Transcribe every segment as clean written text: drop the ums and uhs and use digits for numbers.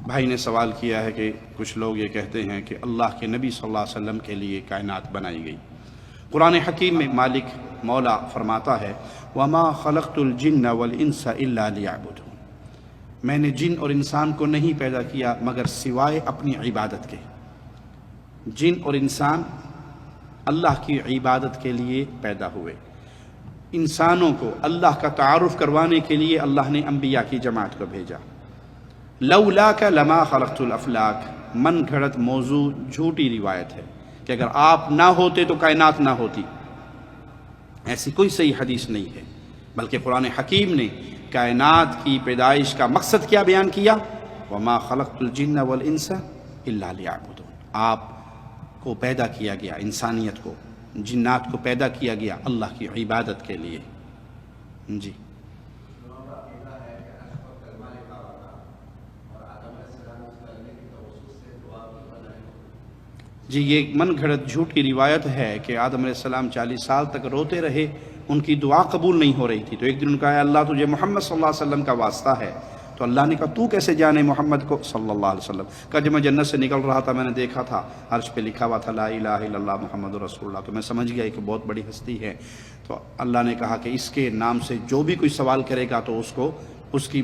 بھائی نے سوال کیا ہے کہ کچھ لوگ یہ کہتے ہیں کہ اللہ کے نبی صلی اللہ علیہ وسلم کے لیے کائنات بنائی گئی۔ قرآن حکیم میں مالک مولا فرماتا ہے وَمَا خَلَقْتُ الْجِنَّ وَالْإِنسَ إِلَّا لِيَعْبُدُونِ، میں نے جن اور انسان کو نہیں پیدا کیا مگر سوائے اپنی عبادت کے۔ جن اور انسان اللہ کی عبادت کے لیے پیدا ہوئے۔ انسانوں کو اللہ کا تعارف کروانے کے لیے اللہ نے انبیاء کی جماعت کو بھیجا۔ لولاک لما خلقت الافلاک، من گھڑت موضوع جھوٹی روایت ہے کہ اگر آپ نہ ہوتے تو کائنات نہ ہوتی، ایسی کوئی صحیح حدیث نہیں ہے، بلکہ قرآن حکیم نے کائنات کی پیدائش کا مقصد کیا بیان کیا، وما خلقت الجن والانس الا لیعبدون، آپ کو پیدا کیا گیا، انسانیت کو، جنات کو پیدا کیا گیا اللہ کی عبادت کے لیے۔ جی جی یہ من گھڑت جھوٹی روایت ہے کہ آدم علیہ السلام 40 سال تک روتے رہے، ان کی دعا قبول نہیں ہو رہی تھی، تو ایک دن ان کا ہے اللہ تجھے محمد صلی اللہ علیہ وسلم کا واسطہ ہے، تو اللہ نے کہا تو کیسے جانے محمد کو صلی اللہ علیہ وسلم؟ کہ جب میں جنت سے نکل رہا تھا میں نے دیکھا تھا عرش پہ لکھا ہوا تھا لا الہ الا اللہ محمد رسول اللہ، تو میں سمجھ گیا کہ بہت بڑی ہستی ہے، تو اللہ نے کہا کہ اس کے نام سے جو بھی کوئی سوال کرے گا تو اس کی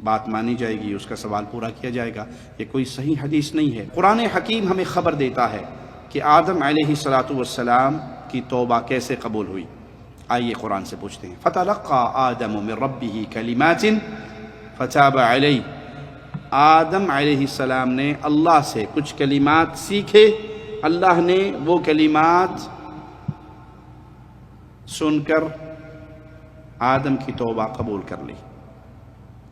بات مانی جائے گی، اس کا سوال پورا کیا جائے گا۔ یہ کوئی صحیح حدیث نہیں ہے۔ قرآن حکیم ہمیں خبر دیتا ہے کہ آدم علیہ السلام کی توبہ کیسے قبول ہوئی۔ آئیے قرآن سے پوچھتے ہیں۔ فَتَلَقَّى آدَمُ مِن رَبِّهِ كَلِمَاتٍ فَتَابَ عَلَيْهِ، آدم علیہ السلام نے اللہ سے کچھ کلمات سیکھے، اللہ نے وہ کلمات سن کر آدم کی توبہ قبول کر لی۔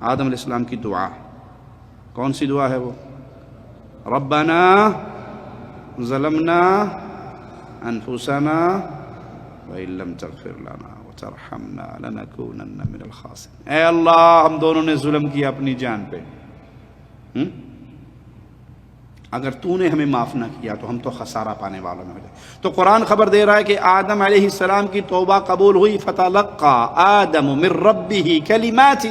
آدم علیہ السلام کی دعا کون سی دعا ہے وہ؟ ربنا ظلمنا انفسنا وَإِن لَّمْ تَغْفِرْ لَنَا وَتَرْحَمْنَا لَنَكُونَنَّ مِنَ الْخَاسِرِينَ، اے اللہ ہم دونوں نے ظلم کیا اپنی جان پہ، اگر تو نے ہمیں معاف نہ کیا تو ہم تو خسارہ پانے والوں میں ہو جائے۔ تو قرآن خبر دے رہا ہے کہ آدم علیہ السلام کی توبہ قبول ہوئی۔ فَتَلَقَّى آدَمُ مِن رَبِّهِ كَلِمَاتٍ،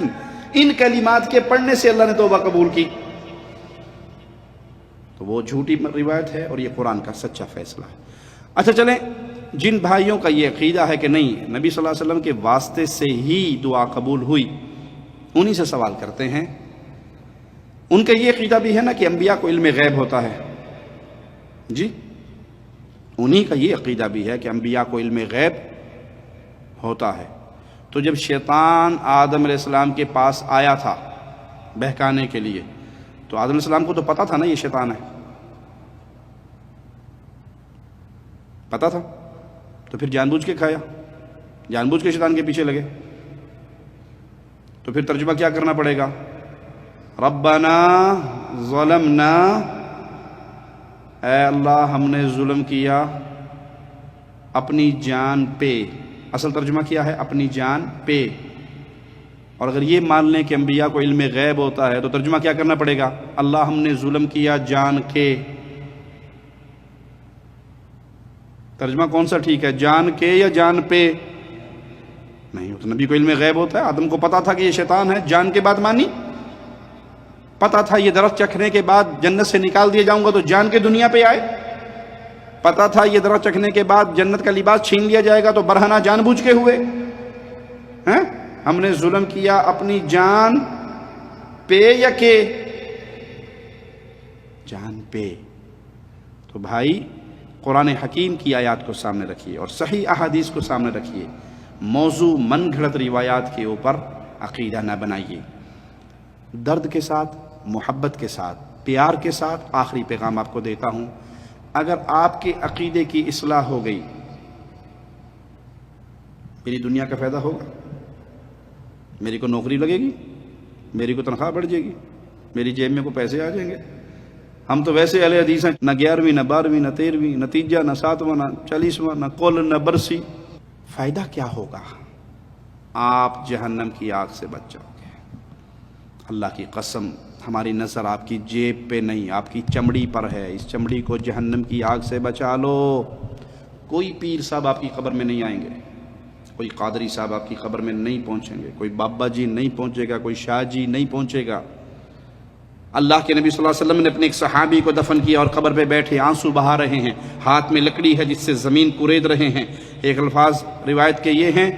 ان کلمات کے پڑھنے سے اللہ نے توبہ قبول کی۔ تو وہ جھوٹی روایت ہے اور یہ قرآن کا سچا فیصلہ ہے۔ اچھا چلیں، جن بھائیوں کا یہ عقیدہ ہے کہ نہیں نبی صلی اللہ علیہ وسلم کے واسطے سے ہی دعا قبول ہوئی، انہی سے سوال کرتے ہیں۔ ان کا یہ عقیدہ بھی ہے نا کہ انبیاء کو علم غیب ہوتا ہے، جی انہی کا یہ عقیدہ بھی ہے کہ انبیاء کو علم غیب ہوتا ہے۔ تو جب شیطان آدم علیہ السلام کے پاس آیا تھا بہکانے کے لیے، تو آدم علیہ السلام کو تو پتا تھا نا یہ شیطان ہے، پتا تھا، تو پھر جان بوجھ کے کھایا، جان بوجھ کے شیطان کے پیچھے لگے۔ تو پھر ترجمہ کیا کرنا پڑے گا؟ ربنا ظلمنا، اے اللہ ہم نے ظلم کیا اپنی جان پہ۔ اصل ترجمہ کیا ہے؟ اپنی جان پہ۔ اور اگر یہ مان لیں کہ انبیاء کو علم غیب ہوتا ہے تو ترجمہ کیا کرنا پڑے گا؟ اللہ ہم نے ظلم کیا جان کے۔ ترجمہ کون سا ٹھیک ہے، جان کے یا جان پہ؟ نہیں، تو نبی کو علم غیب ہوتا ہے، آدم کو پتا تھا کہ یہ شیطان ہے، جان کے بعد مانی؟ پتا تھا یہ درخت چکھنے کے بعد جنت سے نکال دیا جاؤں گا تو جان کے دنیا پہ آئے؟ پتا تھا یہ درخت چکھنے کے بعد جنت کا لباس چھین لیا جائے گا تو برہنہ جان بوجھ کے ہوئے؟ ہم نے ظلم کیا اپنی جان پہ یا کہ؟ جان پہ۔ تو بھائی قرآن حکیم کی آیات کو سامنے رکھیے اور صحیح احادیث کو سامنے رکھیے، موضوع من گھڑت روایات کے اوپر عقیدہ نہ بنائیے۔ درد کے ساتھ، محبت کے ساتھ، پیار کے ساتھ آخری پیغام آپ کو دیتا ہوں، اگر آپ کے عقیدے کی اصلاح ہو گئی، میری دنیا کا فائدہ ہوگا، میری کو نوکری لگے گی، میری کو تنخواہ بڑھ جائے گی، میری جیب میں کو پیسے آ جائیں گے۔ ہم تو ویسے اہل حدیث ہیں، نہ 11ویں نہ 12ویں نہ 13ویں، نتیجہ نہ 7واں نہ 40واں، نہ قول نہ برسی۔ فائدہ کیا ہوگا؟ آپ جہنم کی آگ سے بچ جاؤ گے۔ اللہ کی قسم، ہماری نظر آپ کی جیب پہ نہیں، آپ کی چمڑی پر ہے، اس چمڑی کو جہنم کی آگ سے بچا لو۔ کوئی پیر صاحب آپ کی قبر میں نہیں آئیں گے، کوئی قادری صاحب آپ کی قبر میں نہیں پہنچیں گے، کوئی بابا جی نہیں پہنچے گا، کوئی شاہ جی نہیں پہنچے گا، اللہ کے نبی صلی اللہ علیہ وسلم نے اپنے ایک صحابی کو دفن کیا اور قبر پہ بیٹھے آنسو بہا رہے ہیں، ہاتھ میں لکڑی ہے جس سے زمین کورید رہے ہیں۔ ایک الفاظ روایت کے یہ ہیں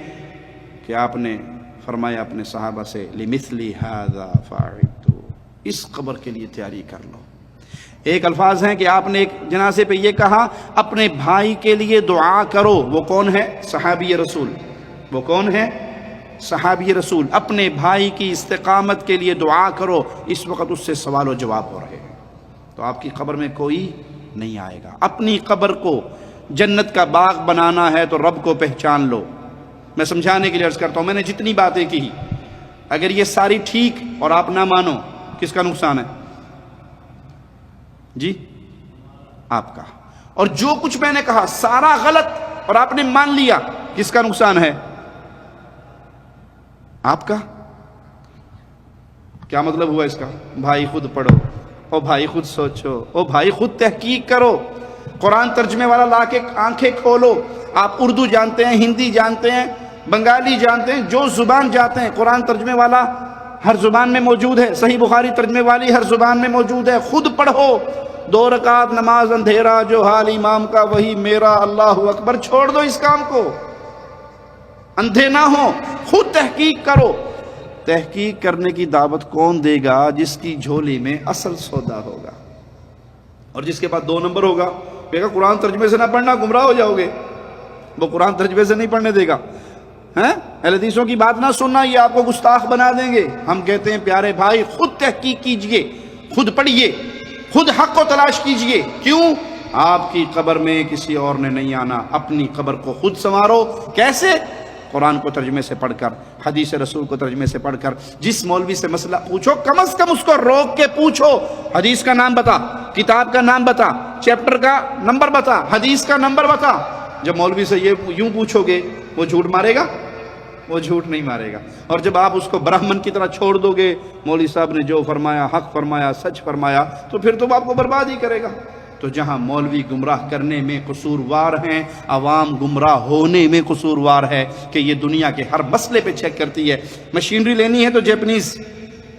کہ آپ نے فرمایا اپنے صحابہ سے لِمِثْلِ هَذَا فَعِدُّ، اس قبر کے لیے تیاری کر لو۔ ایک الفاظ ہیں کہ آپ نے ایک جنازے پہ یہ کہا اپنے بھائی کے لیے دعا کرو۔ وہ کون ہے؟ صحابی رسول۔ وہ کون ہے؟ صحابی رسول۔ اپنے بھائی کی استقامت کے لیے دعا کرو، اس وقت اس سے سوال و جواب ہو رہے ہیں، تو آپ کی قبر میں کوئی نہیں آئے گا۔ اپنی قبر کو جنت کا باغ بنانا ہے تو رب کو پہچان لو۔ میں سمجھانے کے لیے عرض کرتا ہوں، میں نے جتنی باتیں کی اگر یہ ساری ٹھیک اور آپ نہ مانو، کس کا نقصان ہے؟ جی آپ کا۔ اور جو کچھ میں نے کہا سارا غلط اور آپ نے مان لیا، کس کا نقصان ہے؟ آپ کا۔ کیا مطلب ہوا اس کا؟ بھائی خود پڑھو، او بھائی خود سوچو، او بھائی خود تحقیق کرو، قرآن ترجمے والا لا کے آنکھیں کھولو۔ آپ اردو جانتے ہیں، ہندی جانتے ہیں، بنگالی جانتے ہیں، جو زبان جانتے ہیں، قرآن ترجمے والا ہر زبان میں موجود ہے، صحیح بخاری ترجمے والی ہر زبان میں موجود ہے، خود پڑھو۔ 2 رکعت نماز اندھیرا جو حال امام کا وہی میرا، اللہ اکبر۔ چھوڑ دو اس کام کو، اندھے نہ ہو، خود تحقیق کرو۔ تحقیق کرنے کی دعوت کون دے گا؟ جس کی جھولی میں اصل سودا ہوگا، اور جس کے پاس 2 نمبر ہوگا کہے گا قرآن ترجمے سے نہ پڑھنا، گمراہ ہو جاؤ گے۔ وہ قرآن ترجمے سے نہیں پڑھنے دے گا۔ اہل حدیثوں کی بات نہ سننا، یہ آپ کو گستاخ بنا دیں گے۔ ہم کہتے ہیں پیارے بھائی خود تحقیق کیجئے، خود پڑھیے، خود حق کو تلاش کیجئے۔ کیوں؟ آپ کی قبر میں کسی اور نے نہیں آنا، اپنی قبر کو خود سنوارو۔ کیسے؟ قرآن کو ترجمے سے پڑھ کر، حدیث رسول کو ترجمے سے پڑھ کر۔ جس مولوی سے مسئلہ پوچھو کم از کم اس کو روک کے پوچھو، حدیث کا نام بتا، کتاب کا نام بتا، چیپٹر کا نمبر بتا، حدیث کا نمبر بتا۔ جب مولوی سے یہ یوں پوچھو گے، وہ جھوٹ مارے گا؟ وہ جھوٹ نہیں مارے گا۔ اور جب آپ اس کو برہمن کی طرح چھوڑ دو گے، مولوی صاحب نے جو فرمایا، حق فرمایا، سچ فرمایا، تو پھر تو آپ کو برباد ہی کرے گا۔ تو جہاں مولوی گمراہ کرنے میں قصوروار ہیں، عوام گمراہ ہونے میں قصوروار ہے کہ یہ دنیا کے ہر مسئلے پہ چیک کرتی ہے۔ مشینری لینی ہے تو Japanese,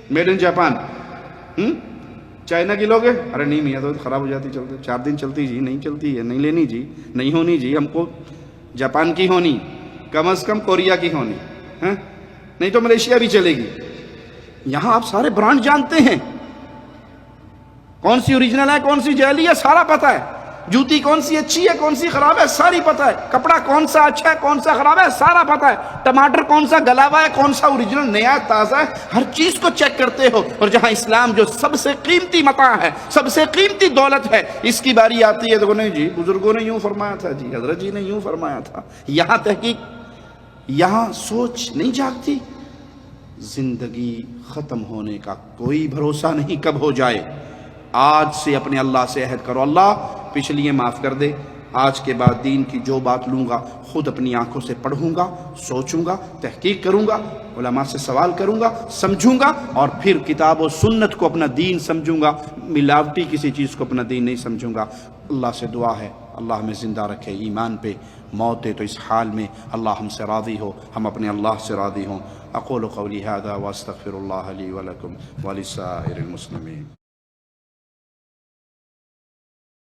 made in Japan. China کی لوگے؟ ارے نہیں میاں تو خراب ہو جاتی، چلتے 4 دن چلتی جی، نہیں چلتی ہے، نہیں لینی جی، نہیں ہونی جی، ہم کو جاپان کی ہونی، کم از کم کوریا کی ہونی، نہیں تو ملیشیا بھی چلے گی۔ یہاں آپ سارے برانڈ جانتے ہیں، کون سی اوریجنل ہے، کون سی جعلی ہے، سارا پتہ ہے۔ جوتی کون سی اچھی ہے، کون سی خراب ہے، ساری پتہ ہے۔ کپڑا کون سا اچھا ہے، کون سا خراب ہے، سارا پتہ ہے۔ ٹماٹر کون سا گلا ہوا ہے، کون سا اوریجنل نیا تازہ ہے، ہر چیز کو چیک کرتے ہو۔ اور جہاں اسلام جو سب سے قیمتی متاع ہے، سب سے قیمتی دولت ہے، اس کی باری آتی ہے تو نہیں جی بزرگوں نے یوں فرمایا تھا، جی حضرت جی نے یوں فرمایا تھا۔ یہاں تحقیق، یہاں سوچ نہیں جاگتی۔ زندگی ختم ہونے کا کوئی بھروسہ نہیں کب ہو جائے۔ آج سے اپنے اللہ سے عہد کرو، اللہ پچھلی معاف کر دے، آج کے بعد دین کی جو بات لوں گا خود اپنی آنکھوں سے پڑھوں گا، سوچوں گا، تحقیق کروں گا، علماء سے سوال کروں گا، سمجھوں گا، اور پھر کتاب و سنت کو اپنا دین سمجھوں گا، ملاوٹی کسی چیز کو اپنا دین نہیں سمجھوں گا۔ اللہ سے دعا ہے اللہ ہمیں زندہ رکھے ایمان پہ، موت دے تو اس حال میں اللہ ہم سے راضی ہو، ہم اپنے اللہ سے راضی ہوں۔ اقول قولی ھذا واستغفر اللہ لی ولکم ولسائر المسلمین۔